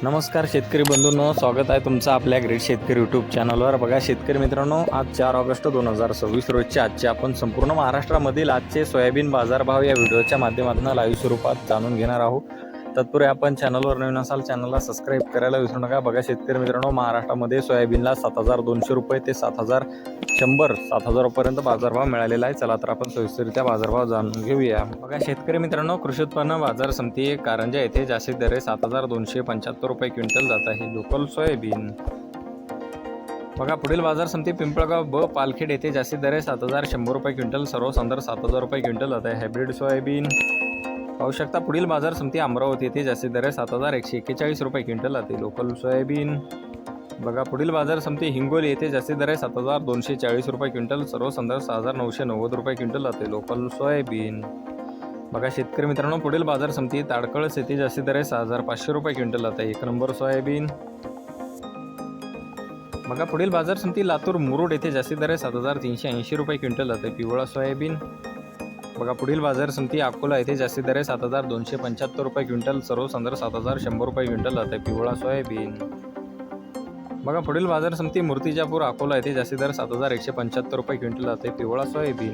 नमस्कार शेतकरी बंधूंनो, स्वागत आहे तुमचं आपल्या ग्रेट शेतकरी यूट्यूब चॅनलवर। बघा शेतकरी मित्रांनो, आज 4 ऑगस्ट 2026 रोजचे आजचे आपण संपूर्ण महाराष्ट्रामधील आजचे सोयाबीन बाजारभाव या व्हिडिओच्या माध्यमातून लाईव्ह स्वरूपात जाणून घेणार आहोत। तत्पूर्वी आपण चॅनलवर नवीन असाल चॅनलला सबस्क्राईब करायला विसरू नका। बघा शेतकरी मित्रांनो, महाराष्ट्रामध्ये सोयाबीनला 7200 रुपये ते 7000 पर्यंत बाजारभाव मिळालेला आहे। चला तर आपण सविस्तररित्या बाजारभाव जाणून घेऊया। बघा शेतकरी मित्रांनो, कृषी उत्पन्न बाजार समिती कारंजा येथे जास्तीत दर 7275 रुपये क्विंटल जात आहे लोकल सोयाबीन। बघा पुढील बाजार समिती पिंपळगाव ब पालखेड येथे जास्तीत दर 7100 रुपये क्विंटल, सर्वसाधारण 7000 रुपये क्विंटल जात आहे हायब्रिड सोयाबीन। पाहू शकता पुढील बाजार समिती अमरावती येथे जास्तीत दर 7141 रुपये क्विंटल जाते लोकल सोयाबीन। बघा पुढील बाजार समिती हिंगोली येथे जास्तीत दर 7240 रुपये क्विंटल, सर्वसाधारण 6990 रुपये क्विंटल जाते लोकल सोयाबीन। बघा शेतकरी मित्रांनो, पुढील बाजार समिती ताडकळस येथे जास्तीत दर 6500 रुपये क्विंटल जाते एक नंबर सोयाबीन। बघा पुढील बाजार समिती लातूर मुरुड येथे जास्तीत दर 7380 रुपये क्विंटल जाते पिवळा सोयाबीन। बघा पुढील बाजार समिती अकोला येथे जास्तीत दर 7275 रुपये क्विंटल, सर्वसाधारण 7100 रुपये क्विंटल जाते पिवळा सोयाबीन। बघा पुढील बाजार समिती मूर्तिजापूर अकोला येथे जास्तीत दर 7175 रुपये क्विंटल जाते पिवळा सोयाबीन।